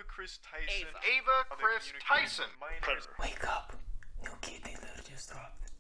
Ava Kris Tyson. Ava Kris Tyson. Wake up. New kid trailer just dropped.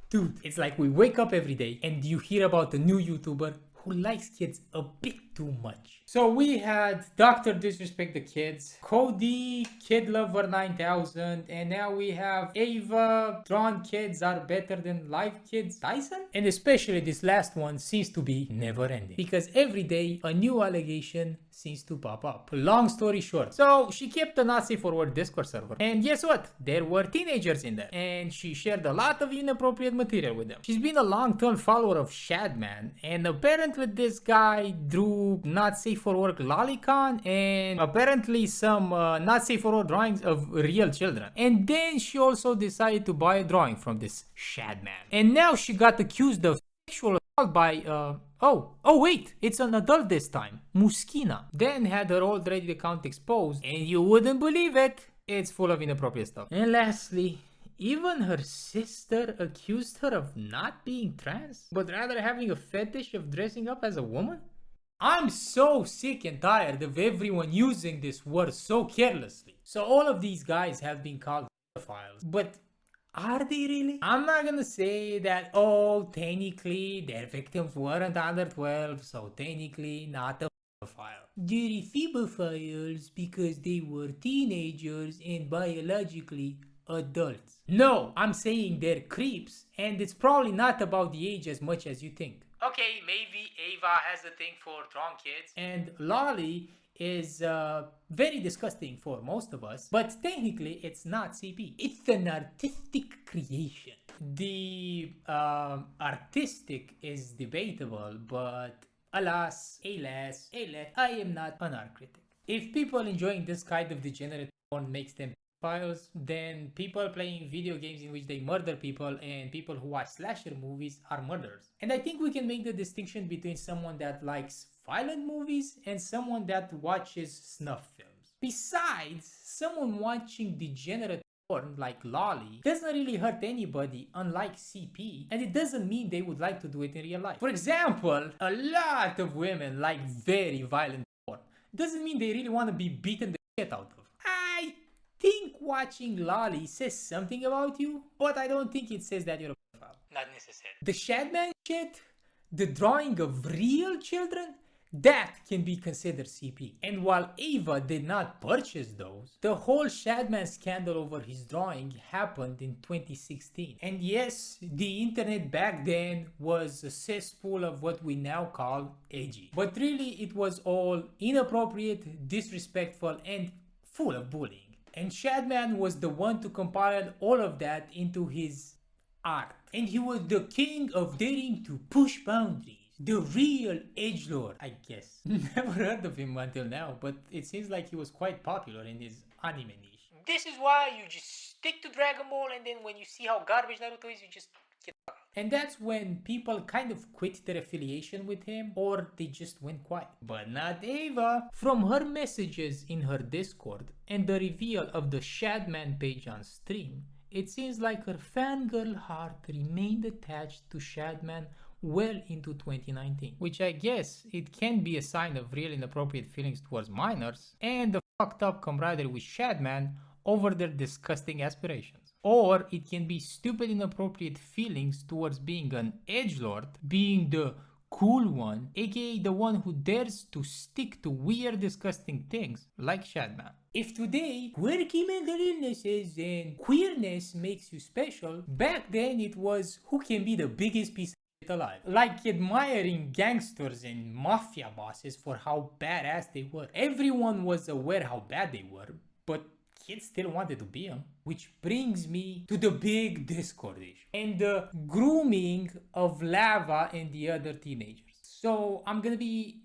Dude, it's like we wake up every day and you hear about a new YouTuber who likes kids a bit too much. So we had Dr. Disrespect the Kids, Cody, Kid Lover 9000, and now we have Ava, Drawn Kids Are Better Than Live Kids Tyson? And especially this last one seems to be never ending, because every day a new allegation seems to pop up. Long story short, so she kept a not safe for work Discord server, and guess what? There were teenagers in there, and she shared a lot of inappropriate material with them. She's been a long-term follower of Shadman, and apparently this guy drew not safe for work lolicon and apparently some not safe for work drawings of real children. And then she also decided to buy a drawing from this Shadman, and now she got accused of sexual assault by oh wait, it's an adult this time, Mooskina. Then had her old Reddit account exposed, and you wouldn't believe it, it's full of inappropriate stuff. And lastly, even her sister accused her of not being trans, but rather having a fetish of dressing up as a woman? I'm so sick and tired of everyone using this word so carelessly. So all of these guys have been called pedophiles, but are they really? I'm not gonna say that, oh, technically their victims weren't under 12, so technically not a pedophile. They're pedophiles because they were teenagers and biologically adults. No, I'm saying they're creeps, and it's probably not about the age as much as you think. Okay, maybe Ava has a thing for drawn kids, and Lolly is very disgusting for most of us, but technically it's not CP. It's an artistic creation. The artistic is debatable, but alas, I am not an art critic. If people enjoying this kind of degenerate porn makes them pedophiles, then people playing video games in which they murder people and people who watch slasher movies are murderers. And I think we can make the distinction between someone that likes violent movies and someone that watches snuff films. Besides, someone watching degenerate porn like Lolly doesn't really hurt anybody, unlike CP, and it doesn't mean they would like to do it in real life. For example, a lot of women like very violent porn. Doesn't mean they really want to be beaten the shit out of. I think watching Lolly says something about you, but I don't think it says that you're a pedophile. Not necessarily. The Shadman shit, the drawing of real children, that can be considered CP. And while Ava did not purchase those, the whole Shadman scandal over his drawing happened in 2016. And yes, the internet back then was a cesspool of what we now call edgy. But really, it was all inappropriate, disrespectful, and full of bullying. And Shadman was the one to compile all of that into his art. And he was the king of daring to push boundaries. The real edgelord, I guess. Never heard of him until now, but it seems like he was quite popular in his anime niche. This is why you just stick to Dragon Ball, and then when you see how garbage Naruto is, you just get out. And that's when people kind of quit their affiliation with him, or they just went quiet. But not Ava. From her messages in her Discord and the reveal of the Shadman page on stream, it seems like her fangirl heart remained attached to Shadman well into 2019, which I guess it can be a sign of real inappropriate feelings towards minors and the fucked up camaraderie with Shadman over their disgusting aspirations. Or it can be stupid inappropriate feelings towards being an edgelord, being the cool one, aka the one who dares to stick to weird disgusting things like Shadman. If today quirky mental illnesses and queerness makes you special, back then it was who can be the biggest piece alive. Like admiring gangsters and mafia bosses for how badass they were. Everyone was aware how bad they were, but kids still wanted to be them. Which brings me to the big Discord issue and the grooming of Lava and the other teenagers. So I'm gonna be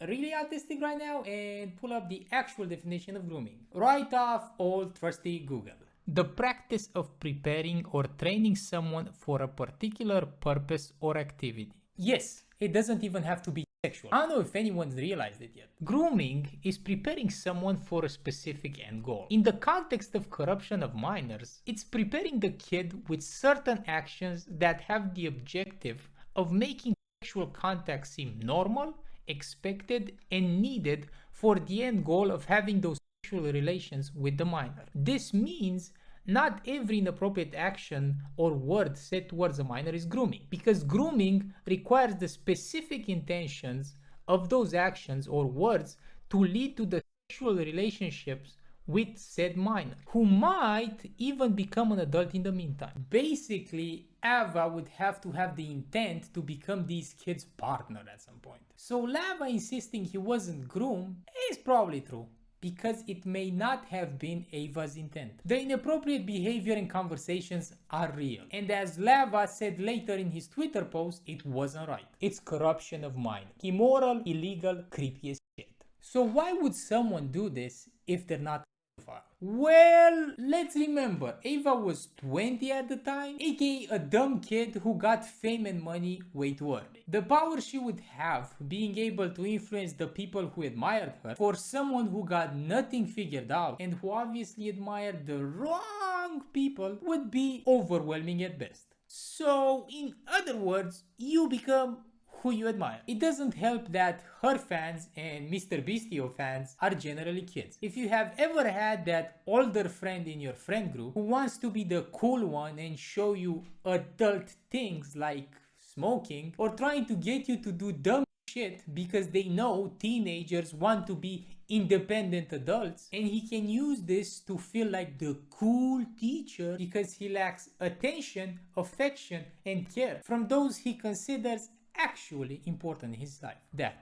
really artistic right now and pull up the actual definition of grooming. Right off old trusty Google. The practice of preparing or training someone for a particular purpose or activity. Yes, it doesn't even have to be sexual. I don't know if anyone's realized it yet. Grooming is preparing someone for a specific end goal. In the context of corruption of minors, it's preparing the kid with certain actions that have the objective of making sexual contact seem normal, expected, and needed for the end goal of having those sexual relations with the minor. This means not every inappropriate action or word said towards a minor is grooming, because grooming requires the specific intentions of those actions or words to lead to the sexual relationships with said minor, who might even become an adult in the meantime. Basically, Ava would have to have the intent to become these kids' partner at some point. So Lava insisting he wasn't groomed is probably true, because it may not have been Ava's intent. The inappropriate behavior and conversations are real, and as Lava said later in his Twitter post, it wasn't right. It's corruption of mind. Immoral, illegal, creepy as shit. So why would someone do this if they're not a pedophile? Well, let's remember, Ava was 20 at the time, aka a dumb kid who got fame and money way too early. The power she would have being able to influence the people who admired her for someone who got nothing figured out and who obviously admired the wrong people would be overwhelming at best. So, in other words, you become who you admire. It doesn't help that her fans and Mr. Beastio fans are generally kids. If you have ever had that older friend in your friend group who wants to be the cool one and show you adult things like smoking, or trying to get you to do dumb shit because they know teenagers want to be independent adults, and he can use this to feel like the cool teacher because he lacks attention, affection, and care from those he considers actually important in his life.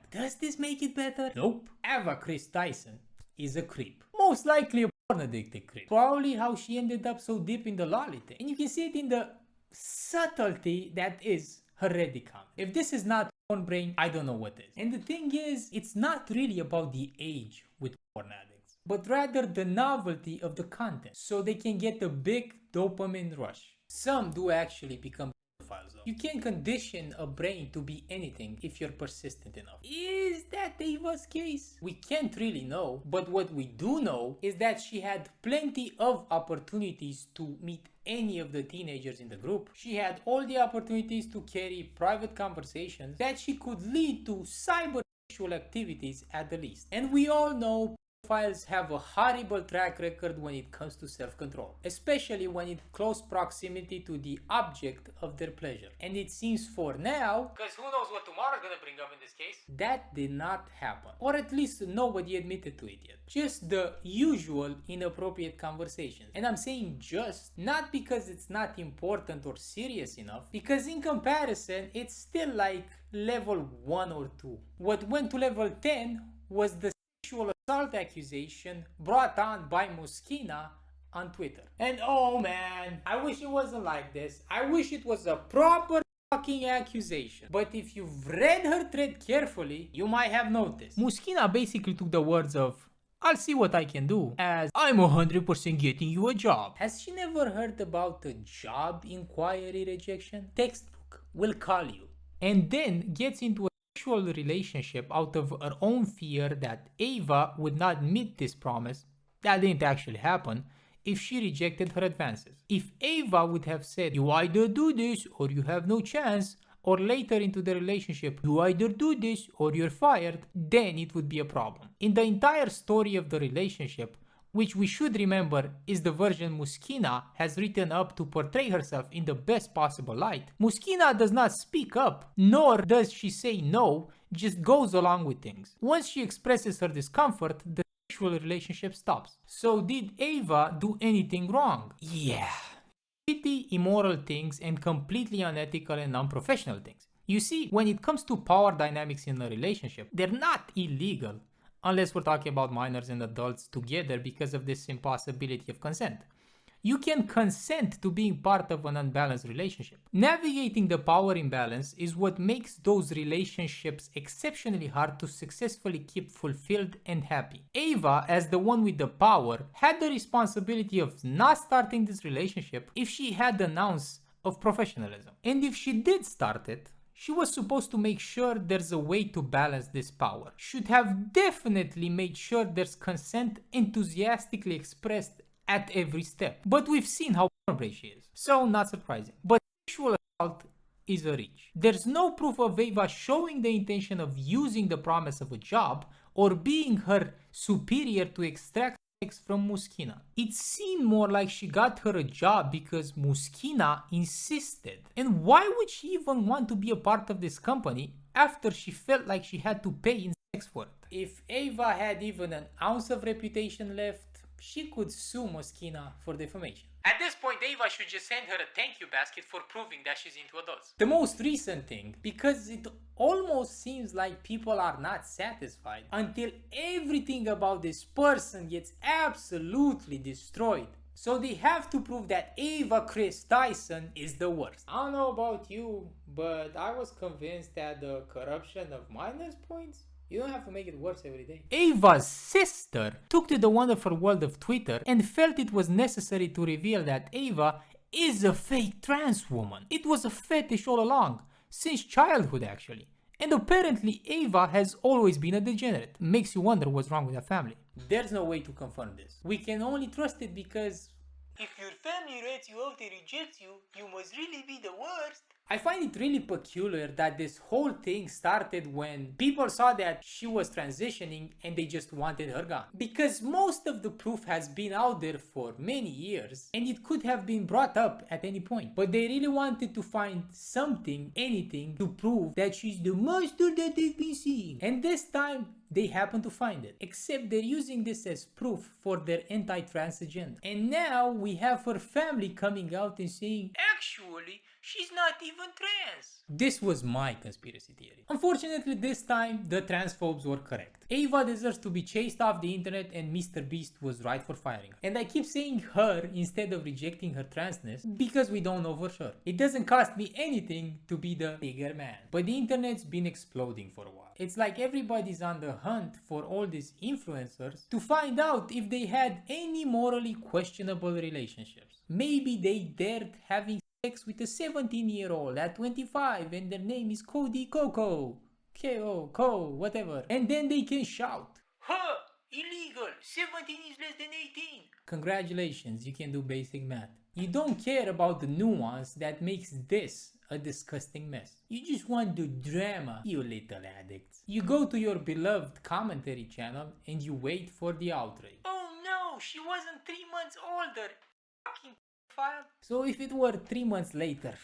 Does this make it better? Nope. Ava Kris Tyson is a creep. Most likely a porn addicted creep. Probably how she ended up so deep in the lolly thing. And you can see it in the subtlety that is her Reddit comment. If this is not porn brain, I don't know what is. And the thing is, it's not really about the age with porn addicts, but rather the novelty of the content, so they can get a big dopamine rush. Some do actually become pedophiles though. You can condition a brain to be anything if you're persistent enough. Is that Ava's case? We can't really know, but what we do know is that she had plenty of opportunities to meet any of the teenagers in the group. She had all the opportunities to carry private conversations that she could lead to cyber sexual activities at the least. And we all know pedophiles have a horrible track record when it comes to self-control, especially when in close proximity to the object of their pleasure. And it seems for now, because who knows what tomorrow's gonna bring up in this case, that did not happen. Or at least nobody admitted to it yet. Just the usual inappropriate conversations. And I'm saying just, not because it's not important or serious enough, because in comparison, it's still like level 1 or 2. What went to level 10 was the sexual assault accusation brought on by Mooskina on Twitter. And oh man, I wish it wasn't like this. I wish it was a proper fucking accusation. But if you've read her thread carefully, you might have noticed. Mooskina basically took the words of "I'll see what I can do" as "I'm 100% getting you a job." Has she never heard about a job inquiry rejection? Textbook will call you. And then gets into a sexual relationship out of her own fear that Ava would not meet this promise that didn't actually happen if she rejected her advances. If Ava would have said, "You either do this or you have no chance," or later into the relationship, "You either do this or you're fired," then it would be a problem. In the entire story of the relationship, which we should remember is the version Mooskina has written up to portray herself in the best possible light, Mooskina does not speak up, nor does she say no, just goes along with things. Once she expresses her discomfort, the sexual relationship stops. So did Ava do anything wrong? Yeah. Shitty, immoral things and completely unethical and unprofessional things. You see, when it comes to power dynamics in a relationship, they're not illegal, unless we're talking about minors and adults together because of this impossibility of consent. You can consent to being part of an unbalanced relationship. Navigating the power imbalance is what makes those relationships exceptionally hard to successfully keep fulfilled and happy. Ava, as the one with the power, had the responsibility of not starting this relationship if she had an ounce of professionalism. And if she did start it, she was supposed to make sure there's a way to balance this power. Should have definitely made sure there's consent enthusiastically expressed at every step. But we've seen how brave she is, so not surprising. But sexual assault is a reach. There's no proof of Ava showing the intention of using the promise of a job or being her superior to extract sex from Mooskina. It seemed more like she got her a job because Mooskina insisted. And why would she even want to be a part of this company after she felt like she had to pay in sex for it? If Ava had even an ounce of reputation left, she could sue Mooskina for defamation. At this point, Ava should just send her a thank you basket for proving that she's into adults. The most recent thing, because it almost seems like people are not satisfied until everything about this person gets absolutely destroyed. So they have to prove that Ava Kris Tyson is the worst. I don't know about you, but I was convinced that the corruption of minus points, you don't have to make it worse every day. Ava's sister took to the wonderful world of Twitter and felt it was necessary to reveal that Ava is a fake trans woman. It was a fetish all along, since childhood actually. And apparently Ava has always been a degenerate. Makes you wonder what's wrong with her family. There's no way to confirm this. We can only trust it because if your family writes you out and rejects you, you must really be the worst. I find it really peculiar that this whole thing started when people saw that she was transitioning and they just wanted her gone. Because most of the proof has been out there for many years and it could have been brought up at any point. But they really wanted to find something, anything, to prove that she's the monster that they've been seeing. And this time, they happen to find it. Except they're using this as proof for their anti-trans agenda. And now we have her family coming out and saying, actually, she's not even trans. This was my conspiracy theory. Unfortunately, this time, the transphobes were correct. Ava deserves to be chased off the internet and Mr. Beast was right for firing her. And I keep saying her instead of rejecting her transness because we don't know for sure. It doesn't cost me anything to be the bigger man. But the internet's been exploding for a while. It's like everybody's on the hunt for all these influencers to find out if they had any morally questionable relationships. Maybe they dared having sex with a 17-year-old at 25 and their name is Cody Coco. K-O, Co, whatever. And then they can shout, huh, illegal, 17 is less than 18. Congratulations, you can do basic math. You don't care about the nuance that makes this a disgusting mess. You just want the drama, you little addicts. You go to your beloved commentary channel and you wait for the outrage. Oh no, she wasn't 3 months older. Fucking file. So if it were 3 months later,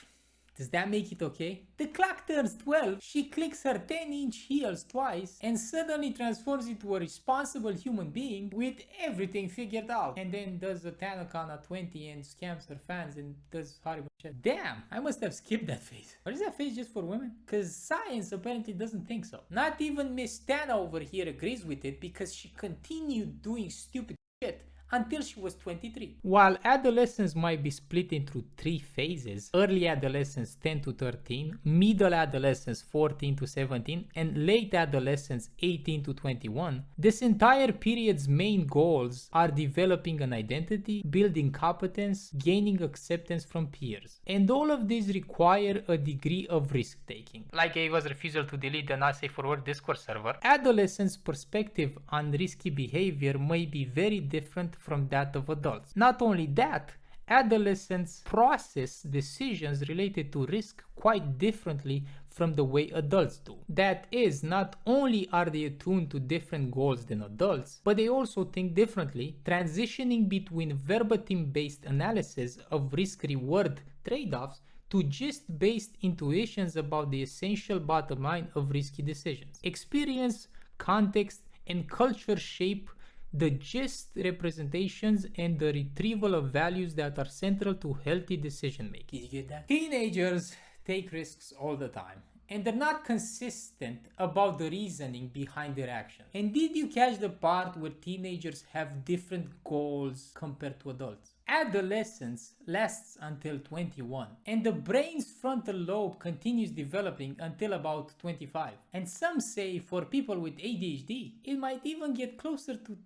does that make it okay? The clock turns 12, she clicks her 10-inch heels twice and suddenly transforms into a responsible human being with everything figured out. And then does a Tanakon at 20 and scams her fans and does horrible shit. Damn, I must have skipped that phase. Or is that phase just for women? Cause science apparently doesn't think so. Not even Miss Tana over here agrees with it because she continued doing stupid shit until she was 23. While adolescence might be split into 3 phases, early adolescence 10 to 13, middle adolescence 14 to 17, and late adolescence 18 to 21, this entire period's main goals are developing an identity, building competence, gaining acceptance from peers. And all of these require a degree of risk-taking. Like Ava's refusal to delete the not safe for work Discord server, adolescents' perspective on risky behavior may be very different from that of adults. Not only that, adolescents process decisions related to risk quite differently from the way adults do. That is, not only are they attuned to different goals than adults, but they also think differently, transitioning between verbatim-based analysis of risk-reward trade-offs to gist-based intuitions about the essential bottom line of risky decisions. Experience, context, and culture shape the gist representations and the retrieval of values that are central to healthy decision making. Did you get that? Teenagers take risks all the time and they're not consistent about the reasoning behind their actions. And did you catch the part where teenagers have different goals compared to adults? Adolescence lasts until 21 and the brain's frontal lobe continues developing until about 25. And some say for people with ADHD, it might even get closer to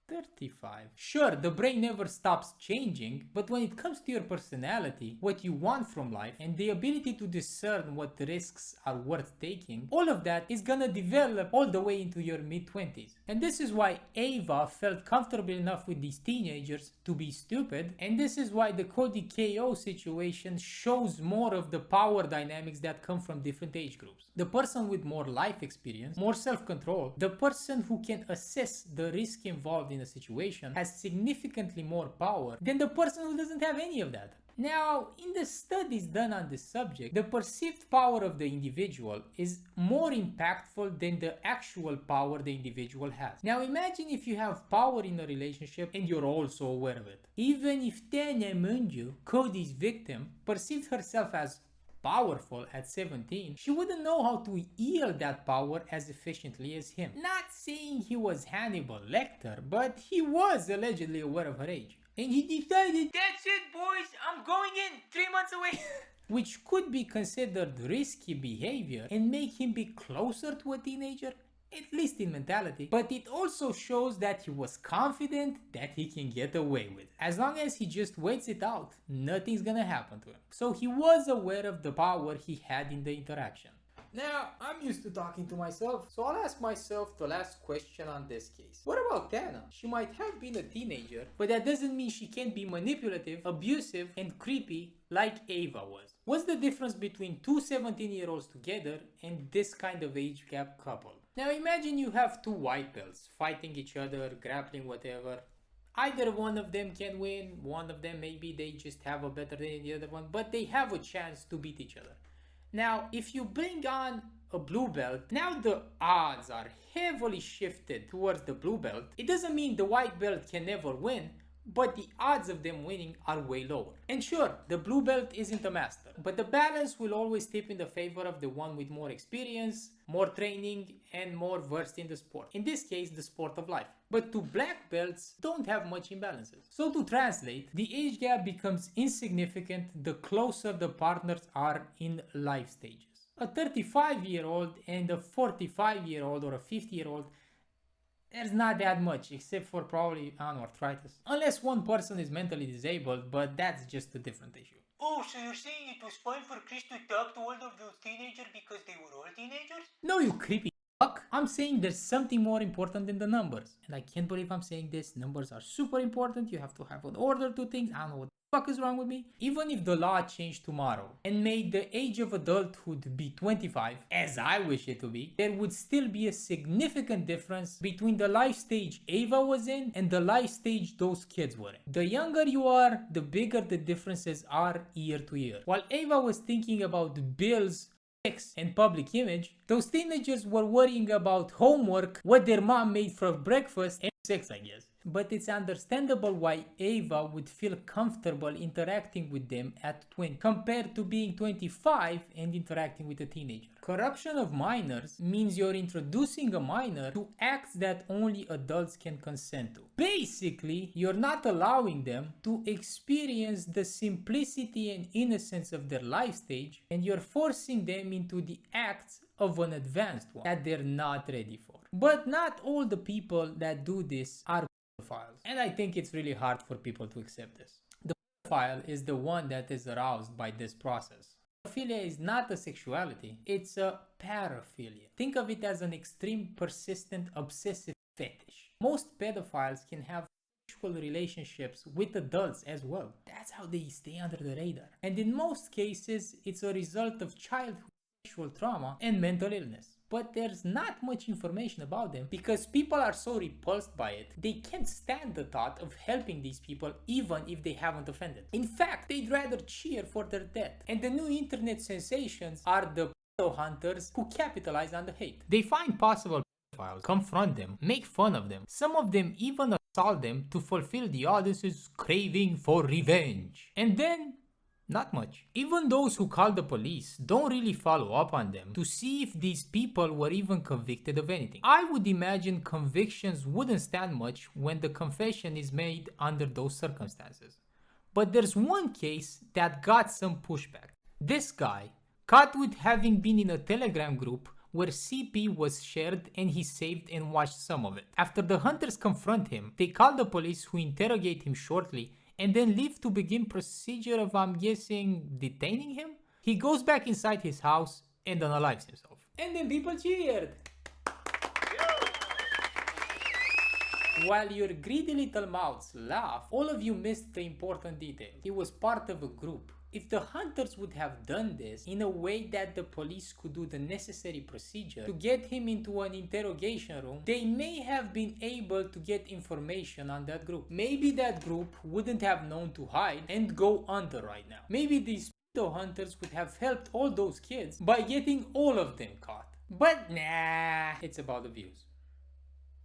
35. Sure, the brain never stops changing, but when it comes to your personality, what you want from life, and the ability to discern what risks are worth taking, all of that is gonna develop all the way into your mid-20s. And this is why Ava felt comfortable enough with these teenagers to be stupid, and this is why the Cody KO situation shows more of the power dynamics that come from different age groups. The person with more life experience, more self-control, the person who can assess the risk involved in in a situation has significantly more power than the person who doesn't have any of that. Now, in the studies done on this subject, the perceived power of the individual is more impactful than the actual power the individual has. Now, imagine if you have power in a relationship and you're also aware of it. Even if Tanya Munju, Cody's victim, perceived herself as powerful at 17, she wouldn't know how to yield that power as efficiently as him. Not saying he was Hannibal Lecter, but he was allegedly aware of her age. And he decided, that's it boys, I'm going in 3 months away. Which could be considered risky behavior and make him be closer to a teenager, at least in mentality. But it also shows that he was confident that he can get away with it. As long as he just waits it out, nothing's gonna happen to him. So he was aware of the power he had in the interaction. Now, I'm used to talking to myself, so I'll ask myself the last question on this case. What about Tana? She might have been a teenager, but that doesn't mean she can't be manipulative, abusive, and creepy like Ava was. What's the difference between two 17-year-olds together and this kind of age gap couple? Now imagine you have two white belts fighting each other, grappling, whatever. Either one of them can win, one of them maybe they just have a better day than the other one, but they have a chance to beat each other. Now, if you bring on a blue belt, now the odds are heavily shifted towards the blue belt. It doesn't mean the white belt can never win, but the odds of them winning are way lower. And sure, the blue belt isn't a master, but the balance will always tip in the favor of the one with more experience, more training, and more versed in the sport. In this case, the sport of life. But two black belts don't have much imbalances. So to translate, the age gap becomes insignificant the closer the partners are in life stages. A 35-year-old and a 45-year-old or a 50-year-old, there's not that much, except for probably, I don't know, arthritis. Unless one person is mentally disabled, but that's just a different issue. Oh, so you're saying it was fine for Chris to talk to all of those teenagers because they were all teenagers? No, you creepy fuck. I'm saying there's something more important than the numbers. And I can't believe I'm saying this. Numbers are super important. You have to have an order to things. I don't know what the fuck is wrong with me. Even if the law changed tomorrow and made the age of adulthood be 25, as I wish it to be, there would still be a significant difference between the life stage Ava was in and the life stage those kids were in. The younger you are, the bigger the differences are year to year. While Ava was thinking about bills, sex, and public image, those teenagers were worrying about homework, what their mom made for breakfast, and sex, I guess. But it's understandable why Ava would feel comfortable interacting with them at 20 compared to being 25 and interacting with a teenager. Corruption of minors means you're introducing a minor to acts that only adults can consent to. Basically, you're not allowing them to experience the simplicity and innocence of their life stage, and you're forcing them into the acts of an advanced one that they're not ready for. But not all the people that do this are pedophiles, and I think it's really hard for people to accept this. The pedophile is the one that is aroused by this process. Pedophilia is not a sexuality, it's a paraphilia. Think of it as an extreme, persistent, obsessive fetish. Most pedophiles can have sexual relationships with adults as well. That's how they stay under the radar. And in most cases, it's a result of childhood sexual trauma and mental illness. But there's not much information about them because people are so repulsed by it, they can't stand the thought of helping these people even if they haven't offended. In fact, they'd rather cheer for their death. And the new internet sensations are the pedo hunters who capitalize on the hate. They find possible pedophiles, confront them, make fun of them. Some of them even assault them to fulfill the audience's craving for revenge. And then not much. Even those who call the police don't really follow up on them to see if these people were even convicted of anything. I would imagine convictions wouldn't stand much when the confession is made under those circumstances. But there's one case that got some pushback. This guy, caught with having been in a Telegram group where CP was shared and he saved and watched some of it. After the hunters confront him, they call the police who interrogate him shortly and then leave to begin procedure of, I'm guessing, detaining him? He goes back inside his house and unalives himself. And then people cheered. While your greedy little mouths laugh, all of you missed the important detail. He was part of a group. If the hunters would have done this in a way that the police could do the necessary procedure to get him into an interrogation room, they may have been able to get information on that group. Maybe that group wouldn't have known to hide and go under right now. Maybe these hunters would have helped all those kids by getting all of them caught. But nah, it's about the views.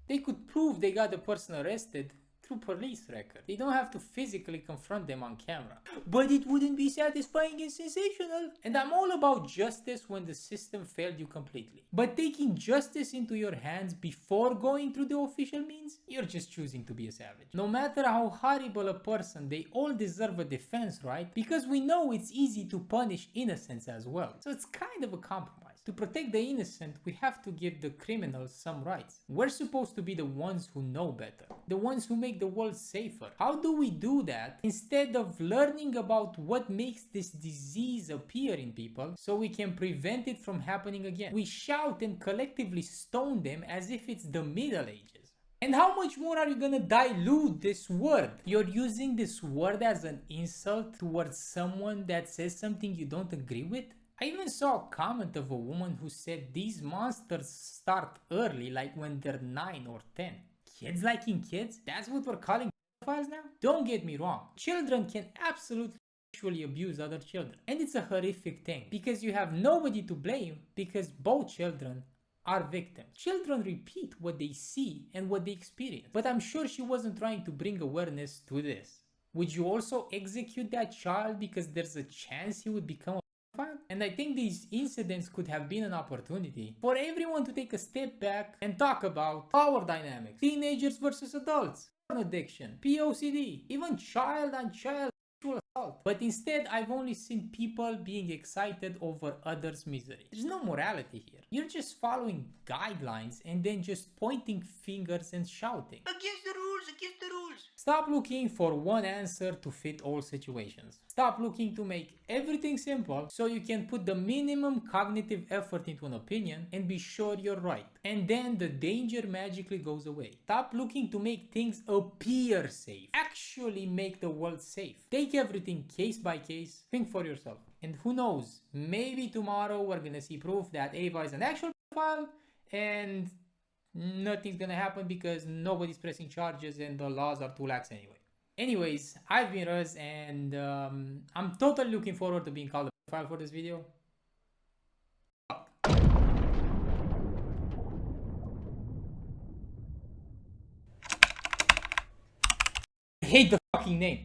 They could prove they got the person arrested through police record. They don't have to physically confront them on camera. But it wouldn't be satisfying and sensational. And I'm all about justice when the system failed you completely. But taking justice into your hands before going through the official means, you're just choosing to be a savage. No matter how horrible a person, they all deserve a defense, right? Because we know it's easy to punish innocents as well. So it's kind of a compromise. To protect the innocent, we have to give the criminals some rights. We're supposed to be the ones who know better, the ones who make the world safer. How do we do that instead of learning about what makes this disease appear in people so we can prevent it from happening again? We shout and collectively stone them as if it's the Middle Ages. And how much more are you gonna dilute this word? You're using this word as an insult towards someone that says something you don't agree with? I even saw a comment of a woman who said these monsters start early, like when they're 9 or 10. Kids liking kids? That's what we're calling pedophiles now? Don't get me wrong. Children can absolutely sexually abuse other children. And it's a horrific thing because you have nobody to blame because both children are victims. Children repeat what they see and what they experience. But I'm sure she wasn't trying to bring awareness to this. Would you also execute that child because there's a chance he would become a pedophile? And I think these incidents could have been an opportunity for everyone to take a step back and talk about power dynamics, teenagers versus adults, porn addiction, POCD, even child-on-child sexual assault. But instead, I've only seen people being excited over others' misery. There's no morality here. You're just following guidelines and then just pointing fingers and shouting. Against the rules, against the rules. Stop looking for one answer to fit all situations. Stop looking to make everything simple so you can put the minimum cognitive effort into an opinion and be sure you're right. And then the danger magically goes away. Stop looking to make things appear safe. Actually make the world safe. Take everything case by case. Think for yourself. And who knows, maybe tomorrow we're gonna see proof that Ava is an actual pedophile and nothing's gonna happen because nobody's pressing charges and the laws are too lax anyway. Anyways, I've been Ruz and I'm totally looking forward to being called a pedophile for this video. I hate the fucking name.